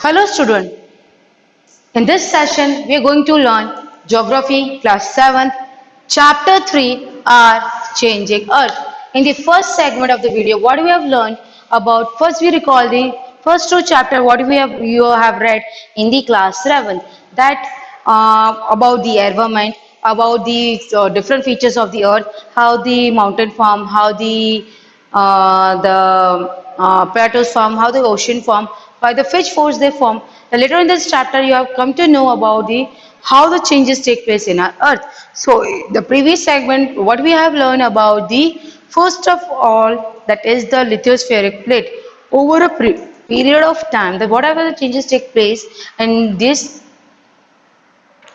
Hello student, in this session we are going to learn Geography class 7th chapter 3 our changing earth. In the first segment of the video what we have learned about, first we recall the first two chapter what you have read in the class 7th, that about the environment, about the different features of the earth, how the mountain form, how the plateaus form, how the ocean form, by the which force they form. And later in this chapter, you have come to know about the how the changes take place in our Earth. So the previous segment, what we have learned about the first of all, that is the lithospheric plate. Over a period of time, that whatever the changes take place in this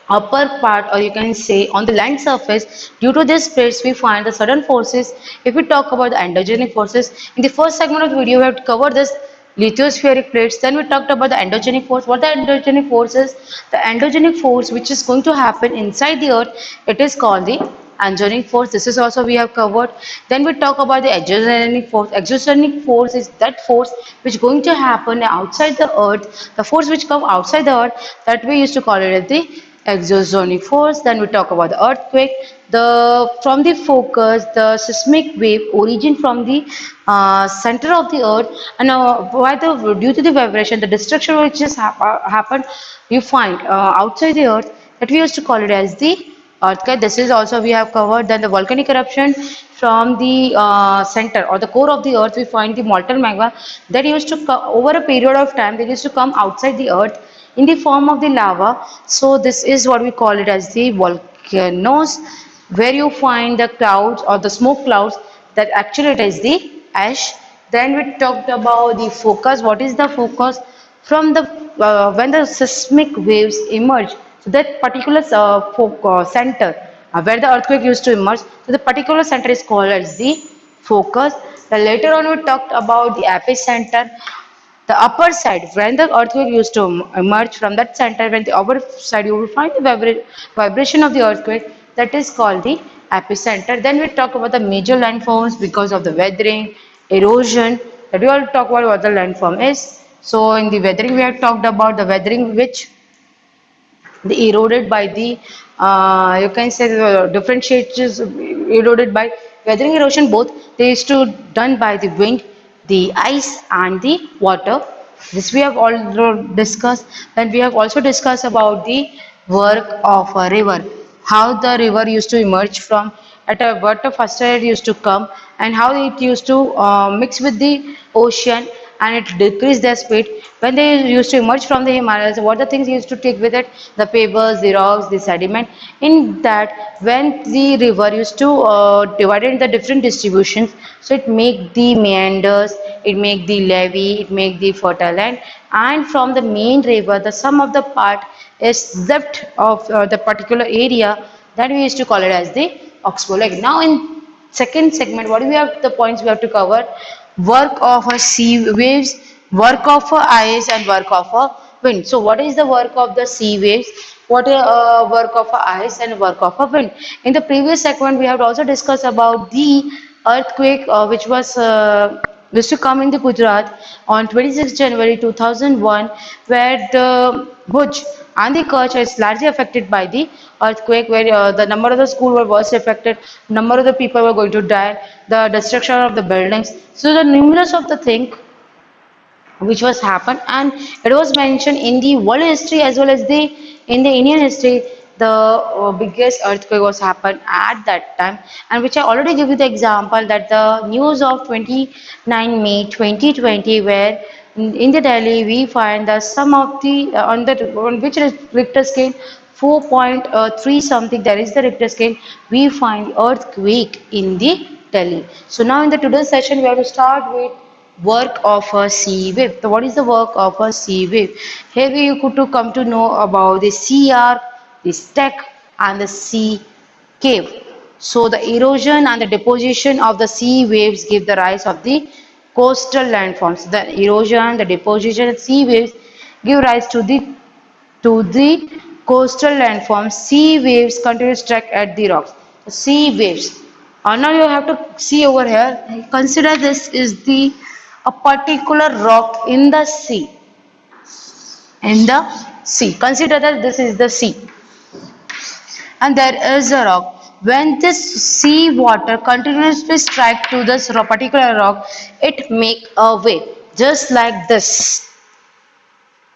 upper part, or you can say on the land surface, due to this plates we find the sudden forces. If we talk about the endogenic forces, in the first segment of the video we have covered this lithospheric plates, then we talked about the endogenic force. What the endogenic force is? The endogenic force which is going to happen inside the earth, it is called the angionic force. This is also we have covered. Then we talk about the exogenic force. Exogenic force is that force which is going to happen outside the earth, the force which come outside the earth, that we used to call it as the exogenic force. Then we talk about the earthquake, the from the focus, the seismic wave origin from the center of the earth, and why the due to the vibration, the destruction which has happened, you find outside the earth, that we used to call it as the earthquake. This is also we have covered. Then the volcanic eruption from the center or the core of the earth, we find the molten magma that used to come over a period of time, they used to come outside the earth in the form of the lava. So this is what we call it as the volcanoes, where you find the clouds or the smoke clouds, that actually it is the ash. Then we talked about the focus. What is the focus? From the when the seismic waves emerge, so that particular center where the earthquake used to emerge, so the particular center is called as the focus. Then later on we talked about the epicenter, the upper side, when the earthquake used to emerge from that center, when the upper side you will find the vibration of the earthquake, that is called the epicenter. Then we talk about the major landforms because of the weathering, erosion, that we all talk about what the landform is. So in the weathering we have talked about the weathering which the eroded by the you can say the different shades eroded by weathering, erosion both, they used to done by the wind, the ice and the water. This we have already discussed. Then we have also discussed about the work of a river, how the river used to emerge from at a water first it used to come, and how it used to mix with the ocean, and it decreased their speed. When they used to emerge from the Himalayas, what the things used to take with it? The pebbles, the rocks, the sediment. In that, when the river used to divide into the different distributions, so it make the meanders, it make the levee, it make the fertile land, and from the main river, the sum of the part is left of the particular area, that we used to call it as the oxbow lake. Now in second segment, what do we have the points we have to cover? Work of a sea waves, work of a ice, and work of a wind. So what is the work of the sea waves? What is work of a ice and work of a wind? In the previous segment we have also discussed about the earthquake which was used to come in the Gujarat on 26 January 2001, where the Bhuj and the Kutch is largely affected by the earthquake, where the number of the school were worst affected, number of the people were going to die, the destruction of the buildings. So the numerous of the thing which was happened, and it was mentioned in the world history as well as the in the Indian history. The biggest earthquake was happened at that time, and which I already give you the example, that the news of 29 May 2020, where in the Delhi we find that some of the on which Richter scale 4.3 something, that is the Richter scale, we find earthquake in the Delhi. So now in the today's session we have to start with work of a sea wave. So what is the work of a sea wave? Here we could to come to know about the sea arc, the stack and the sea cave. So the erosion and the deposition of the sea waves give the rise of the coastal landforms. The erosion, the deposition of sea waves give rise to the coastal landforms. Sea waves continue to strike at the rocks. Sea waves. Now you have to see over here. Consider this is the a particular rock in the sea. in the sea. Consider that this is the sea and there is a rock. When this sea water continuously strike to this particular rock, it make a wave just like this.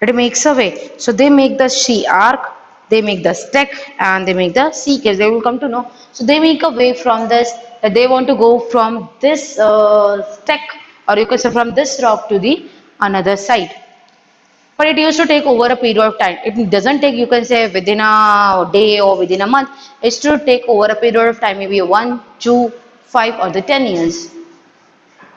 It makes a way. So they make the sea arc, they make the stack, and they make the sea case. They will come to know. So they make a way from this. That they want to go from this stack, or you can say from this rock to the another side. But it used to take over a period of time. It doesn't take, you can say, within a day or within a month. It should take over a period of time, maybe 1, 2, 5, or the 10 years.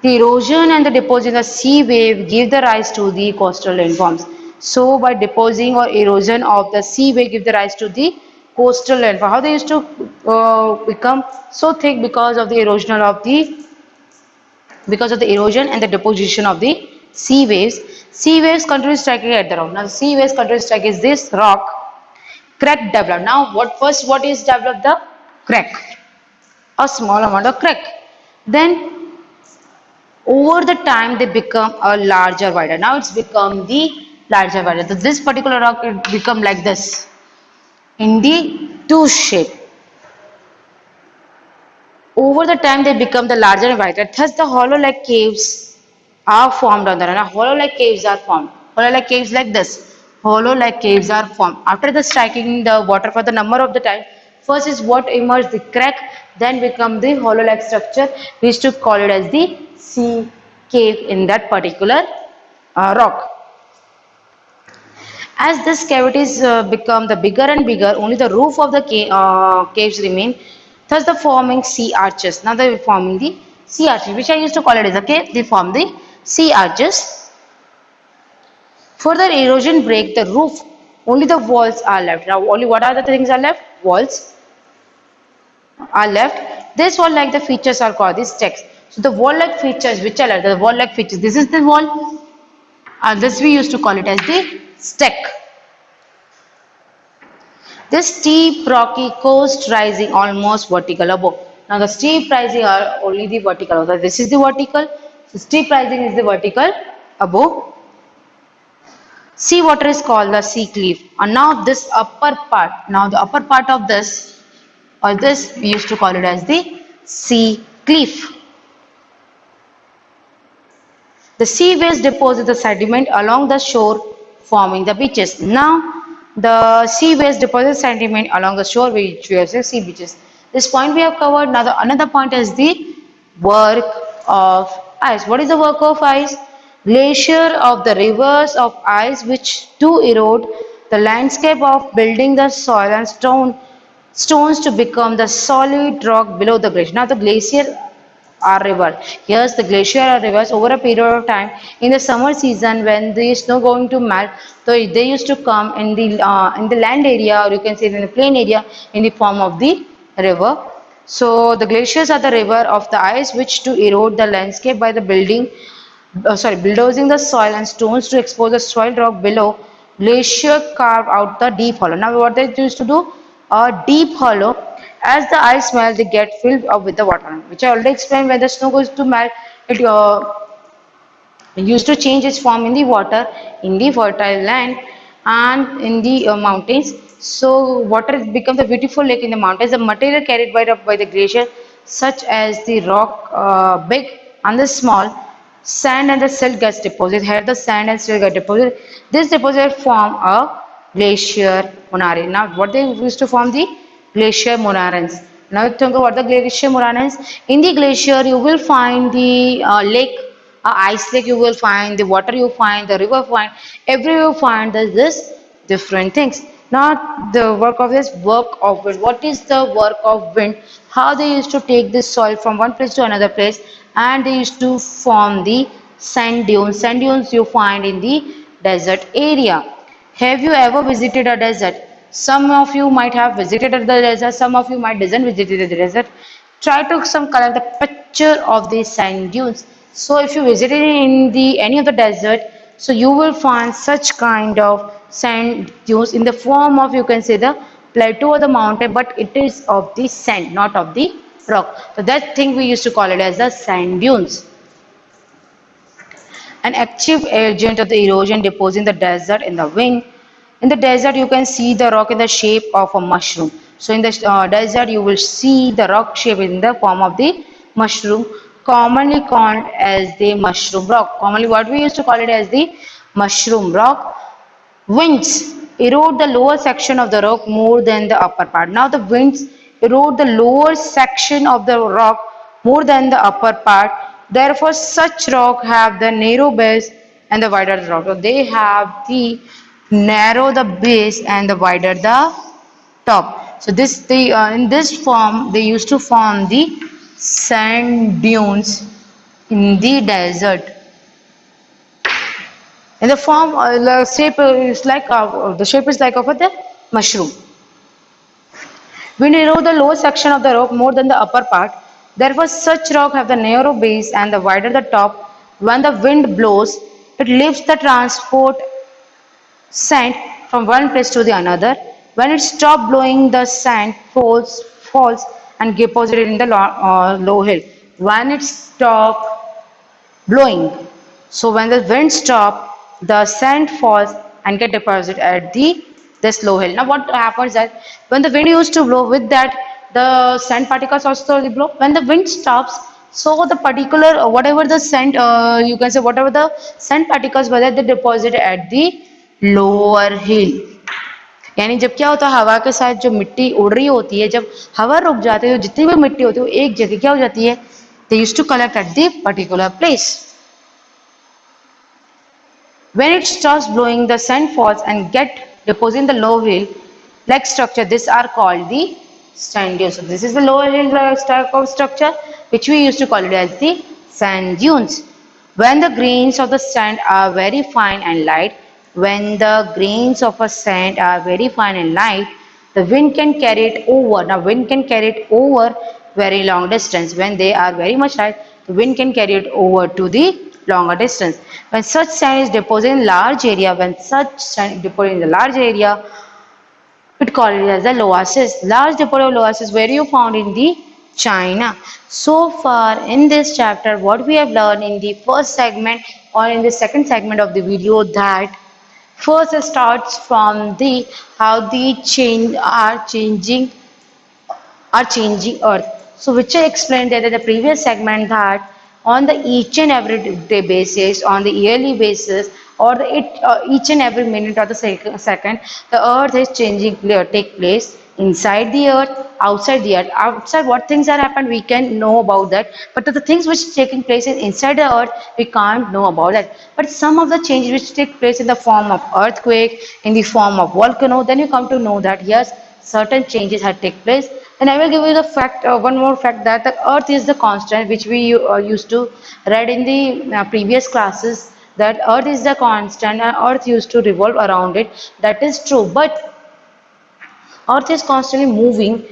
The erosion and the deposition of sea wave give the rise to the coastal landforms. So by depositing or erosion of the sea wave give the rise to the coastal landform. How they used to become so thick because of the erosion and the deposition of the sea waves. Sea waves continue striking at the rock. Now the sea waves continue striking is this rock. Crack developed. Now what is developed? The crack. A small amount of crack. Then over the time they become a larger wider. Now it's become the larger wider. So this particular rock it become like this in the tooth shape. Over the time they become the larger and wider. Thus the hollow like caves are formed on the run. Hollow like caves are formed. Hollow like caves like this. Hollow like caves are formed. After the striking the water for the number of the time, first is what emerged the crack, then become the hollow like structure. We used to call it as the sea cave in that particular rock. As these cavities become the bigger and bigger, only the roof of the caves remain, thus the forming sea arches. Now they are forming the sea arches, which I used to call it as a cave. They form the sea arches. Further erosion break the roof. Only the walls are left. Now only what are the things are left? Walls are left. This wall like the features are called these stacks. So the wall like features which are left, the wall like features. This is the wall. And this we used to call it as the stack. This steep rocky coast rising almost vertical above. Now the steep rising are only the vertical. So this is the vertical. So steep rising is the vertical above. Sea water is called the sea cliff. And now this upper part. Now the upper part of this or this we used to call it as the sea cliff. The sea waves deposit the sediment along the shore forming the beaches. Now the sea waves deposit sediment along the shore which we have said sea beaches. This point we have covered. Now another point is the work of ice. What is the work of ice? Glacier of the rivers of ice which do erode the landscape of building the soil and stones to become the solid rock below the glacier. Now the glacier are river. Here's the glacier or rivers over a period of time in the summer season when the snow going to melt. So they used to come in the land area or you can say in the plain area in the form of the river. So the glaciers are the river of the ice which to erode the landscape by the bulldozing the soil and stones to expose the soil rock below. Glacier carve out the deep hollow. Now what they used to do? A deep hollow. As the ice melts, they get filled up with the water, which I already explained. When the snow goes to melt, it used to change its form in the water, in the fertile land, and in the mountains. So water becomes a beautiful lake in the mountains. The material carried by the glacier, such as the rock, big and the small, sand and the silt gets deposited. Here the sand and silt get deposited. This deposit form a glacier moraine. Now what they used to form the glacier moraines. Now you think about the glacier moraines. In the glacier you will find the lake, ice lake you will find, the water you find, the river find, everywhere you find this different things. Now the work of wind. What is the work of wind? How they used to take this soil from one place to another place and they used to form the sand dunes. Sand dunes you find in the desert area. Have you ever visited a desert? Some of you might have visited the desert, some of you might doesn't visit the desert. Try to some collect the picture of the sand dunes. So if you visited in the any of the desert, so you will find such kind of sand dunes in the form of you can say the plateau or the mountain, but it is of the sand, not of the rock. So that thing we used to call it as the sand dunes. an active agent of the erosion deposing the desert in the wind. In the desert, you can see the rock in the shape of a mushroom. So in the desert, you will see the rock shape in the form of the mushroom, commonly called as the mushroom rock. Commonly, what we used to call it as the mushroom rock. Winds erode the lower section of the rock more than the upper part. Now the winds erode the lower section of the rock more than the upper part. Therefore, such rock have the narrow base and the wider the rock. So they have the narrow the base and the wider the top. So this they in this form they used to form the sand dunes in the desert. In the form, the shape is like the shape is like of the mushroom. Wind erode the lower section of the rock more than the upper part. Therefore, such rock have the narrow base and the wider the top. When the wind blows, it lifts the transport sand from one place to the another. When it stops blowing, the sand falls and deposited in the low hill. When it stops blowing. So when the wind stops, the sand falls and get deposited at the this low hill. Now what happens that when the wind used to blow with that, the sand particles also blow. When the wind stops, so the particular whatever the sand you can say whatever the sand particles were that they deposit at the lower hill. यानी जब क्या होता है हवा के साथ जो मिट्टी उड़ रही होती है जब हवा रुक जाती है तो जितनी भी मिट्टी होती है वो एक जगह क्या हो जाती है they used to collect at the particular place. When it stops blowing, the sand falls and get deposited in the low hill like structure. These are called the sand dunes. So this is the lower hill type of structure which we used to call it as the sand dunes. When the grains of the sand are very fine and light, when the grains of a sand are very fine and light, the wind can carry it over. Now wind can carry it over very long distance. When they are very much light, the wind can carry it over to the longer distance. When such sand is deposited in large area, when such sand is deposited in the large area, it called it as the loases. Large deposit of loases where you found in the China. So far in this chapter, what we have learned in the first segment or in the second segment of the video that first it starts from the how the change are changing earth. So which I explained that in the previous segment that on the each and every day basis, on the yearly basis or each and every minute or the second, the earth is changing take place inside the earth, outside the earth. Outside what things are happened we can know about that, but the things which taking place inside the earth we can't know about that. But some of the changes which take place in the form of earthquake, in the form of volcano, then you come to know that yes, certain changes have take place. And I will give you the fact, one more fact that the earth is the constant which we used to read in the previous classes that earth is the constant and earth used to revolve around it. That is true, but earth is constantly moving.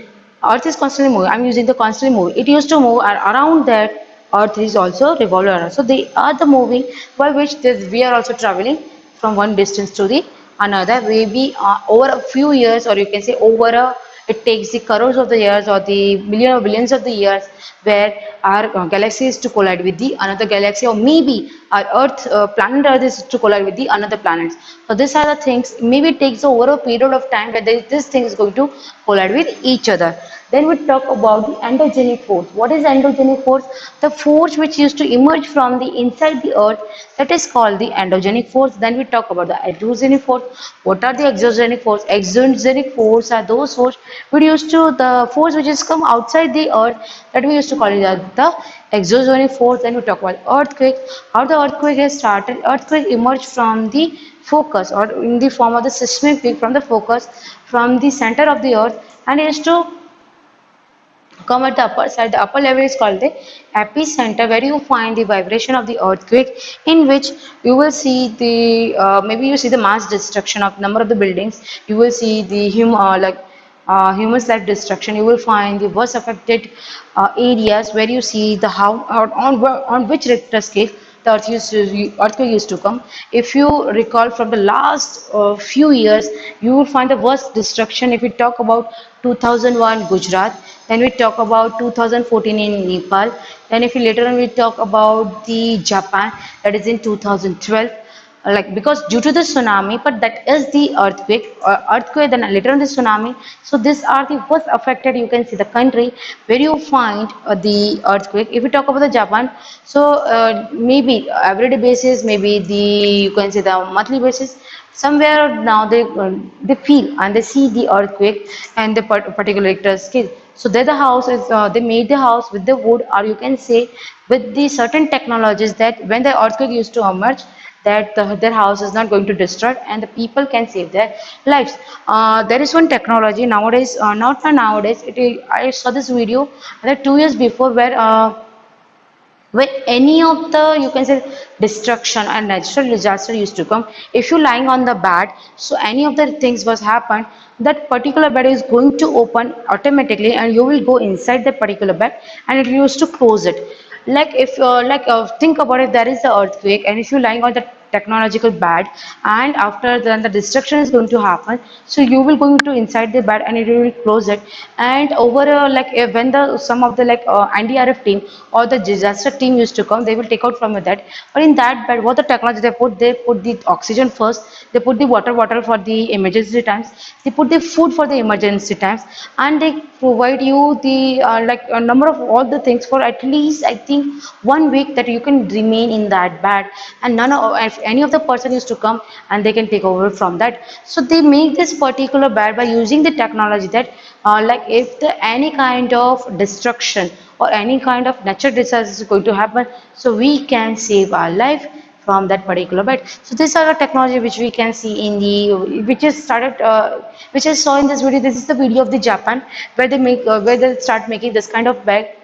Earth is constantly moving. I'm using the constantly moving. It used to move and around that earth is also revolving around. So they are the moving by which we are also traveling from one distance to the another. Maybe over a few years or you can say over a it takes the crores of the years or the million or billions of the years where our galaxy is to collide with the another galaxy or maybe our earth planet earth is to collide with the another planets. So these are the things maybe it takes over a period of time where this thing is going to collide with each other. Then we talk about the endogenic force. What is endogenic force? The force which used to emerge from the inside the earth, that is called the endogenic force. Then we talk about the exogenic force. What are the exogenic force? Exogenic force are those force which used to the force which is come outside the earth, that we used to call it as the exogenic force. Then we talk about earthquake. How the earthquake has started? Earthquake emerged from the focus or in the form of the seismic peak from the focus from the center of the earth and is to come at the upper side. The upper level is called the epicenter, where you find the vibration of the earthquake, in which you will see the maybe you see the mass destruction of number of the buildings. You will see the human's life destruction. You will find the worst affected areas where you see the how on which Richter scale the earthquake used to come. If you recall from the last few years, you will find the worst destruction. If we talk about 2001 Gujarat, then we talk about 2014 in Nepal, then if we later on we talk about the Japan, that is in 2012, like because due to the tsunami, but that is the earthquake, then later on the tsunami. So these are the first affected, you can see the country where you find the earthquake. If we talk about the Japan, so maybe everyday basis, maybe the, you can say the monthly basis, somewhere now they feel and they see the earthquake and the particular Richter scale. So there the house is they made the house with the wood, or you can say with the certain technologies, that when the earthquake used to emerge, that their house is not going to destroy and the people can save their lives. There is one technology nowadays, not for nowadays. I saw this video that 2 years before where any of the, you can say, destruction and natural disaster used to come, if you lying on the bed, so any of the things was happened, that particular bed is going to open automatically and you will go inside that particular bed and it used to close it. Like if think about it, there is the earthquake and if you lying on the technological bed, and after then the destruction is going to happen, so you will go into inside the bed and it will close it. And over when the some of the NDRF team or the disaster team used to come, they will take out from that. But in that bed, what the technology they put the oxygen first, they put the water bottle for the emergency times, they put the food for the emergency times, and they provide you the a number of all the things for at least, I think, 1 week, that you can remain in that bed, and none of, if any of the person is to come and they can take over from that. So they make this particular bed by using the technology that if the any kind of destruction or any kind of natural disaster is going to happen, so we can save our life from that particular bed. So these are the technology which we can see in the, which is started, which I saw in this video. This is the video of the Japan, where they make where they start making this kind of bed.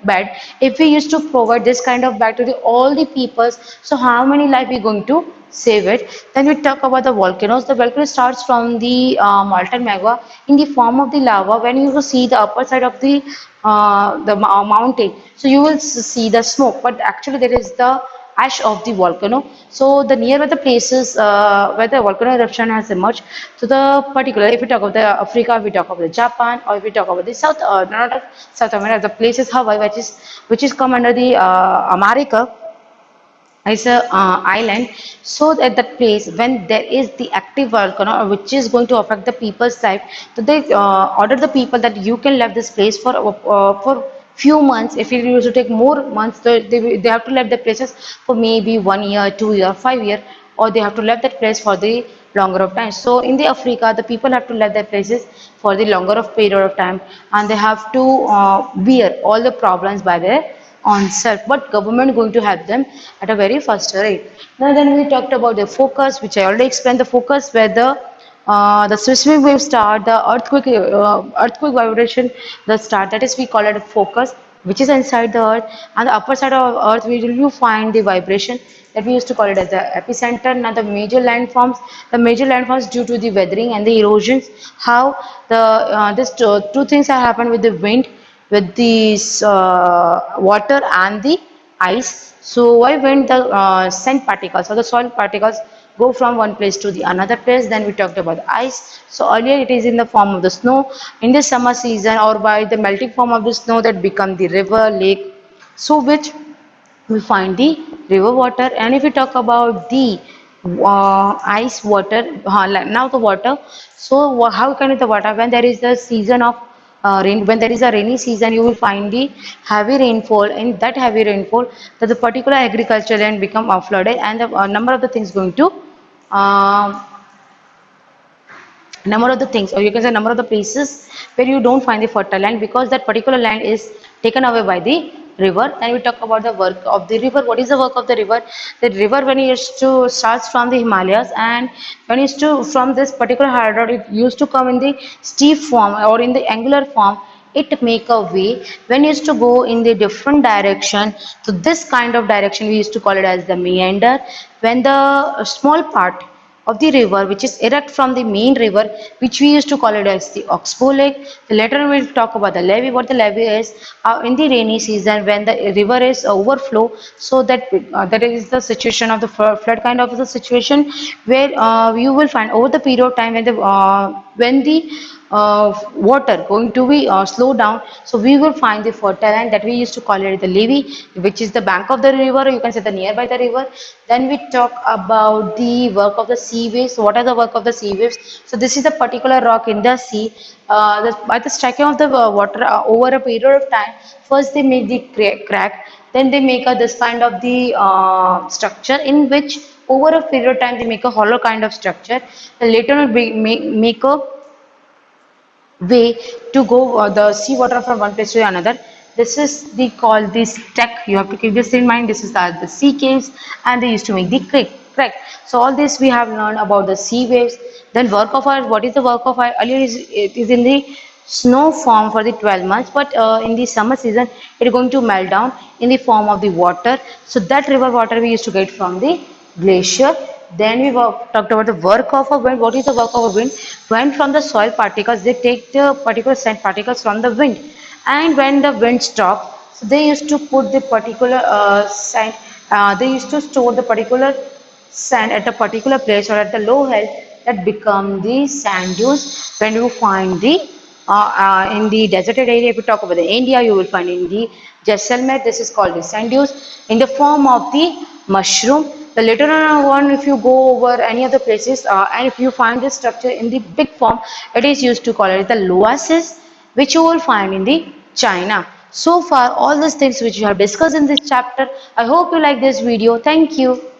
If we used to provide this kind of bed to the all the peoples, so how many life we going to save it. Then we talk about the volcanoes. The volcano starts from the molten magma in the form of the lava. When you see the upper side of the mountain, so you will see the smoke, but actually there is the ash of the volcano. So the nearby the places where the volcano eruption has emerged. So the particular, if we talk about the Africa, if we talk about the Japan, or if we talk about the not South America, the places Hawaii, which is come under the America, is a island. So at that place, when there is the active volcano which is going to affect the people's life, so they order the people that you can leave this place for few months. If it used to take more months, they have to leave the places for maybe 1 year, 2 year, 5 year, or they have to leave that place for the longer of time. So in the Africa, the people have to leave their places for the longer of period of time, and they have to bear all the problems by their on self, but government going to help them at a very faster rate. Now then we talked about the focus, which I already explained. The focus where the seismic wave start, the earthquake vibration, the start, that is we call it a focus, which is inside the earth. And the upper side of earth, we will you find the vibration, that we used to call it as the epicenter. Now the major landforms due to the weathering and the erosions, how the this two things have happened with the wind, with the water and the ice. So why when the sand particles or the soil particles go from one place to the another place? Then we talked about the ice. So earlier it is in the form of the snow. In the summer season, or by the melting form of the snow, that become the river, lake. So which we find the river water. And if we talk about the ice water, now the water, so how can it the water, when there is the season of rain, when there is a rainy season, you will find the heavy rainfall. In that heavy rainfall, that the particular agriculture land become flooded, and the number of the things going to um number of the things, or you can say number of the places where you don't find the fertile land, because that particular land is taken away by the river. And we talk about the work of the river. What is the work of the river? The river, when it used to starts from the Himalayas, and when it used to from this particular hydro, it used to come in the steep form or in the angular form, it make a way. When it used to go in the different direction, so this kind of direction we used to call it as the meander. When the small part, of the river which is erect from the main river, which we used to call it as the Oxbow Lake. Later we'll talk about the levee. What the levee is, in the rainy season when the river is overflow, so that is the situation of the flood kind of the situation where you will find over the period of time when the water going to be slow down, so we will find the fertile land that we used to call it the levee, which is the bank of the river, or you can say the nearby the river. Then we talk about the work of the sea waves. So what are the work of the sea waves? So this is the particular rock in the sea. By the striking of the water over a period of time, first they make the crack, then they make this kind of the structure in which over a period of time they make a hollow kind of structure. Later on make a way to go the sea water from one place to another. This is the called this tech. You have to keep this in mind. This is the sea caves, and they used to make the creek. Correct. So all this we have learned about the sea waves. Then work of art. What is the work of art? Earlier it is in the snow form for the 12 months, but in the summer season it is going to melt down in the form of the water. So that river water we used to get from the glacier. Then talked about the work of a wind. What is the work of a wind? When from the soil particles, they take the particular sand particles from the wind, and when the wind stops, so they used to put the particular sand. They used to store the particular sand at a particular place or at the low height that become the sand dunes. When you find the in the deserted area, if you talk about the India, you will find in the Jaisalmer, this is called the sand dunes in the form of the mushroom. The later on, if you go over any other places and if you find this structure in the big form, it is used to call it the loases, which you will find in the China. So far, all these things which you have discussed in this chapter, I hope you like this video. Thank you.